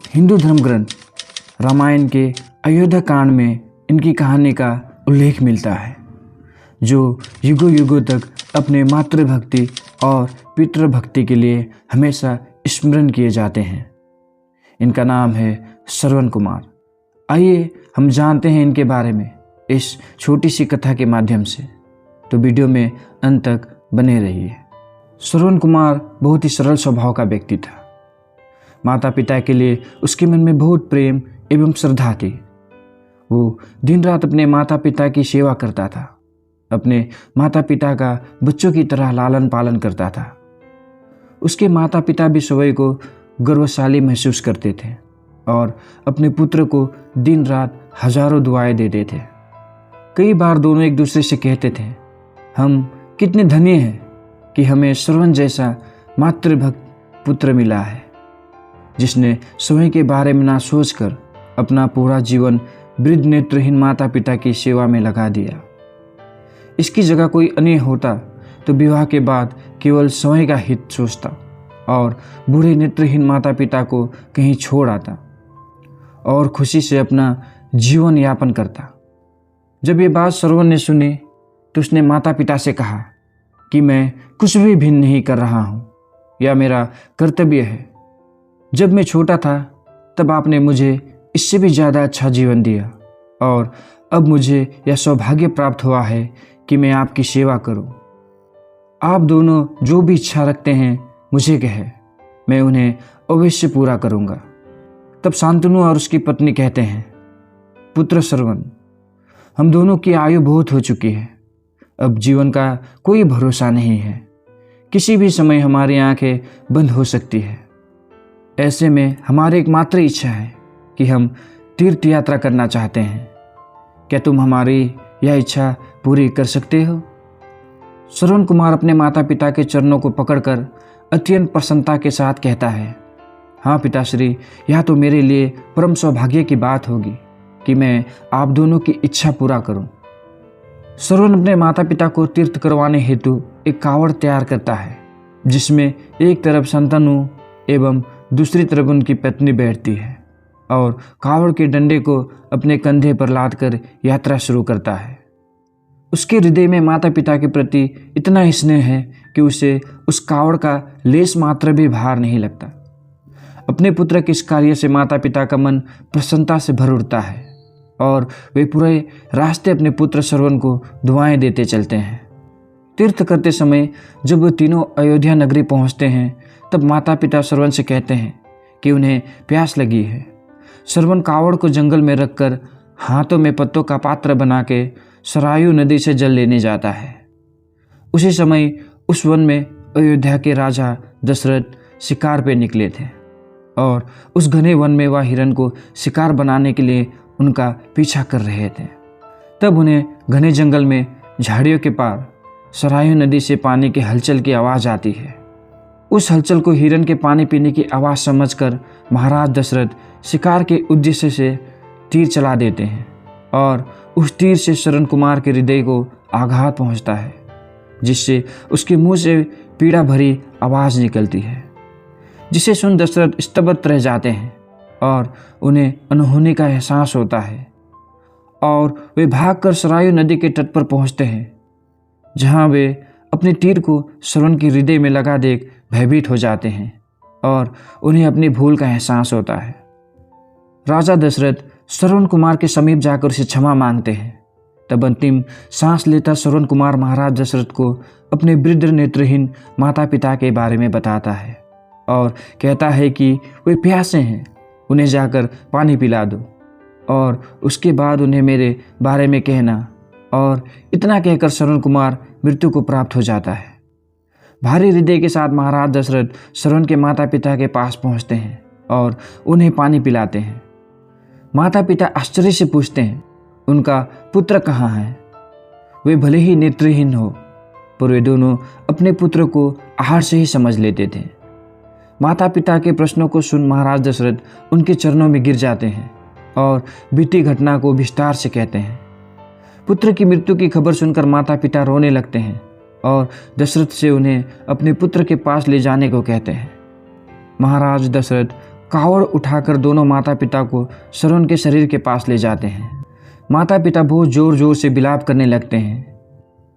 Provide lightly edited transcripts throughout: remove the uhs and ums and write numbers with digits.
हिंदू धर्म ग्रंथ रामायण के अयोध्या कांड में इनकी कहानी का उल्लेख मिलता है, जो युगों युगों तक अपने मातृभक्ति और पितृभक्ति के लिए हमेशा स्मरण किए जाते हैं। इनका नाम है श्रवण कुमार। आइए हम जानते हैं इनके बारे में इस छोटी सी कथा के माध्यम से, तो वीडियो में अंत तक बने रहिए। श्रवण कुमार बहुत ही सरल स्वभाव का व्यक्ति था। माता पिता के लिए उसके मन में बहुत प्रेम एवं श्रद्धा थी। वो दिन रात अपने माता पिता की सेवा करता था, अपने माता पिता का बच्चों की तरह लालन पालन करता था। उसके माता पिता भी स्वयं को गौरवशाली महसूस करते थे और अपने पुत्र को दिन रात हजारों दुआएं देते थे। कई बार दोनों एक दूसरे से कहते थे, हम कितने धन्य हैं कि हमें श्रवण जैसा मातृभक्त पुत्र मिला है, जिसने स्वयं के बारे में ना सोचकर अपना पूरा जीवन वृद्ध नेत्रहीन माता पिता की सेवा में लगा दिया। इसकी जगह कोई अन्य होता तो विवाह के बाद केवल स्वयं का हित सोचता और बूढ़े नेत्रहीन माता पिता को कहीं छोड़ आता और खुशी से अपना जीवन यापन करता। जब ये बात श्रवण ने सुनी तो उसने माता पिता से कहा कि मैं कुछ भी भिन्न नहीं कर रहा हूँ, यह मेरा कर्तव्य है। जब मैं छोटा था तब आपने मुझे इससे भी ज़्यादा अच्छा जीवन दिया और अब मुझे यह सौभाग्य प्राप्त हुआ है कि मैं आपकी सेवा करूं। आप दोनों जो भी इच्छा रखते हैं मुझे कहे, मैं उन्हें अवश्य पूरा करूंगा। तब शांतनु और उसकी पत्नी कहते हैं, पुत्र श्रवण, हम दोनों की आयु बहुत हो चुकी है, अब जीवन का कोई भरोसा नहीं है, किसी भी समय हमारी आंखें बंद हो सकती है। ऐसे में हमारी एकमात्र इच्छा है कि हम तीर्थ यात्रा करना चाहते हैं। क्या तुम हमारी यह इच्छा पूरी कर सकते हो? श्रवण कुमार अपने माता पिता के चरणों को पकड़कर अत्यंत प्रसन्नता के साथ कहता है, हाँ पिताश्री, यह तो मेरे लिए परम सौभाग्य की बात होगी कि मैं आप दोनों की इच्छा पूरा करूं। श्रवण अपने माता पिता को तीर्थ करवाने हेतु एक कावड़ तैयार करता है, जिसमें एक तरफ शांतनु एवं दूसरी तरफ उनकी पत्नी बैठती है और कावड़ के डंडे को अपने कंधे पर लादकर यात्रा शुरू करता है। उसके हृदय में माता पिता के प्रति इतना स्नेह है कि उसे उस कावड़ का लेश मात्र भी भार नहीं लगता। अपने पुत्र के इस कार्य से माता पिता का मन प्रसन्नता से भर उठता है और वे पूरे रास्ते अपने पुत्र श्रवण को दुआएं देते चलते हैं। तीर्थ करते समय जब वे तीनों अयोध्या नगरी पहुंचते हैं तब माता पिता श्रवण से कहते हैं कि उन्हें प्यास लगी है। श्रवण कावड़ को जंगल में रखकर हाथों में पत्तों का पात्र बना के सरयू नदी से जल लेने जाता है। उसी समय उस वन में अयोध्या के राजा दशरथ शिकार पे निकले थे और उस घने वन में वह हिरण को शिकार बनाने के लिए उनका पीछा कर रहे थे। तब उन्हें घने जंगल में झाड़ियों के पार सरयू नदी से पानी की हलचल की आवाज़ आती है। उस हलचल को हिरण के पानी पीने की आवाज़ समझकर महाराज दशरथ शिकार के उद्देश्य से तीर चला देते हैं और उस तीर से श्रवण कुमार के हृदय को आघात पहुंचता है, जिससे उसके मुंह से पीड़ा भरी आवाज़ निकलती है, जिसे सुन दशरथ स्तब्ध रह जाते हैं और उन्हें अनहोनी का एहसास होता है और वे भागकर सरयू नदी के तट पर पहुंचते हैं, जहां वे अपने तीर को श्रवण के हृदय में लगा देख भयभीत हो जाते हैं और उन्हें अपनी भूल का एहसास होता है। राजा दशरथ श्रवण कुमार के समीप जाकर उसे क्षमा मांगते हैं। तब अंतिम सांस लेता श्रवण कुमार महाराज दशरथ को अपने वृद्ध नेत्रहीन माता पिता के बारे में बताता है और कहता है कि वे प्यासे हैं, उन्हें जाकर पानी पिला दो और उसके बाद उन्हें मेरे बारे में कहना। और इतना कहकर श्रवण कुमार मृत्यु को प्राप्त हो जाता है। भारी हृदय के साथ महाराज दशरथ श्रवण के माता पिता के पास पहुंचते हैं और उन्हें पानी पिलाते हैं। माता पिता आश्चर्य से पूछते हैं, उनका पुत्र कहाँ है? वे भले ही नेत्रहीन हो, पर वे दोनों अपने पुत्र को आहार से ही समझ लेते थे। माता पिता के प्रश्नों को सुन महाराज दशरथ उनके चरणों में गिर जाते हैं और बीती घटना को विस्तार से कहते हैं। पुत्र की मृत्यु की खबर सुनकर माता पिता रोने लगते हैं और दशरथ से उन्हें अपने पुत्र के पास ले जाने को कहते हैं। महाराज दशरथ कावड़ उठाकर दोनों माता पिता को श्रवण के शरीर के पास ले जाते हैं। माता पिता बहुत ज़ोर ज़ोर से विलाप करने लगते हैं।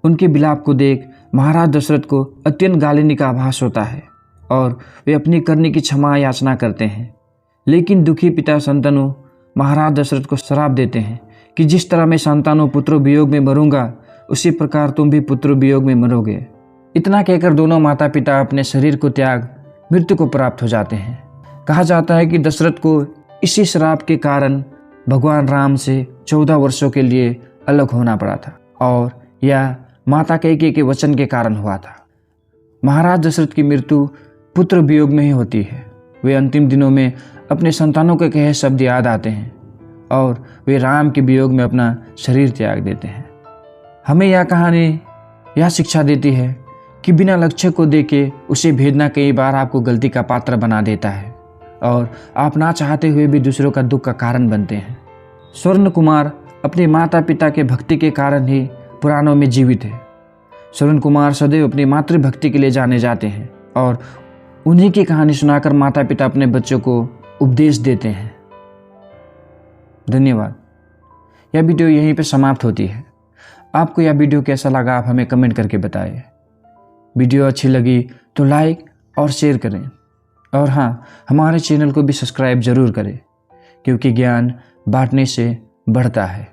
उनके विलाप को देख महाराज दशरथ को अत्यंत गालिनी का आभास होता है और वे अपनी करने की क्षमा याचना करते हैं। लेकिन दुखी पिता संतनु महाराज दशरथ को श्राप देते हैं कि जिस तरह मैं संतानों पुत्रों वियोग में मरूंगा, उसी प्रकार तुम भी पुत्रों वियोग में मरोगे। इतना कहकर दोनों माता पिता अपने शरीर को त्याग मृत्यु को प्राप्त हो जाते हैं। कहा जाता है कि दशरथ को इसी श्राप के कारण भगवान राम से 14 वर्षों के लिए अलग होना पड़ा था और यह माता कैकेयी के वचन के कारण हुआ था। महाराज दशरथ की मृत्यु पुत्र वियोग में ही होती है। वे अंतिम दिनों में अपने संतानों के कहे शब्द याद आते हैं और वे राम के वियोग में अपना शरीर त्याग देते हैं। हमें यह कहानी यह शिक्षा देती है कि बिना लक्ष्य को देके उसे भेदना कई बार आपको गलती का पात्र बना देता है और आप ना चाहते हुए भी दूसरों का दुख का कारण बनते हैं। स्वर्ण कुमार अपने माता पिता के भक्ति के कारण ही पुराणों में जीवित है। स्वर्ण कुमार सदैव अपनी मातृभक्ति के लिए जाने जाते हैं और उन्हीं की कहानी सुनाकर माता पिता अपने बच्चों को उपदेश देते हैं। धन्यवाद। यह वीडियो यहीं पर समाप्त होती है। आपको यह वीडियो कैसा लगा आप हमें कमेंट करके बताइए। वीडियो अच्छी लगी तो लाइक और शेयर करें और हाँ, हमारे चैनल को भी सब्सक्राइब ज़रूर करें, क्योंकि ज्ञान बांटने से बढ़ता है।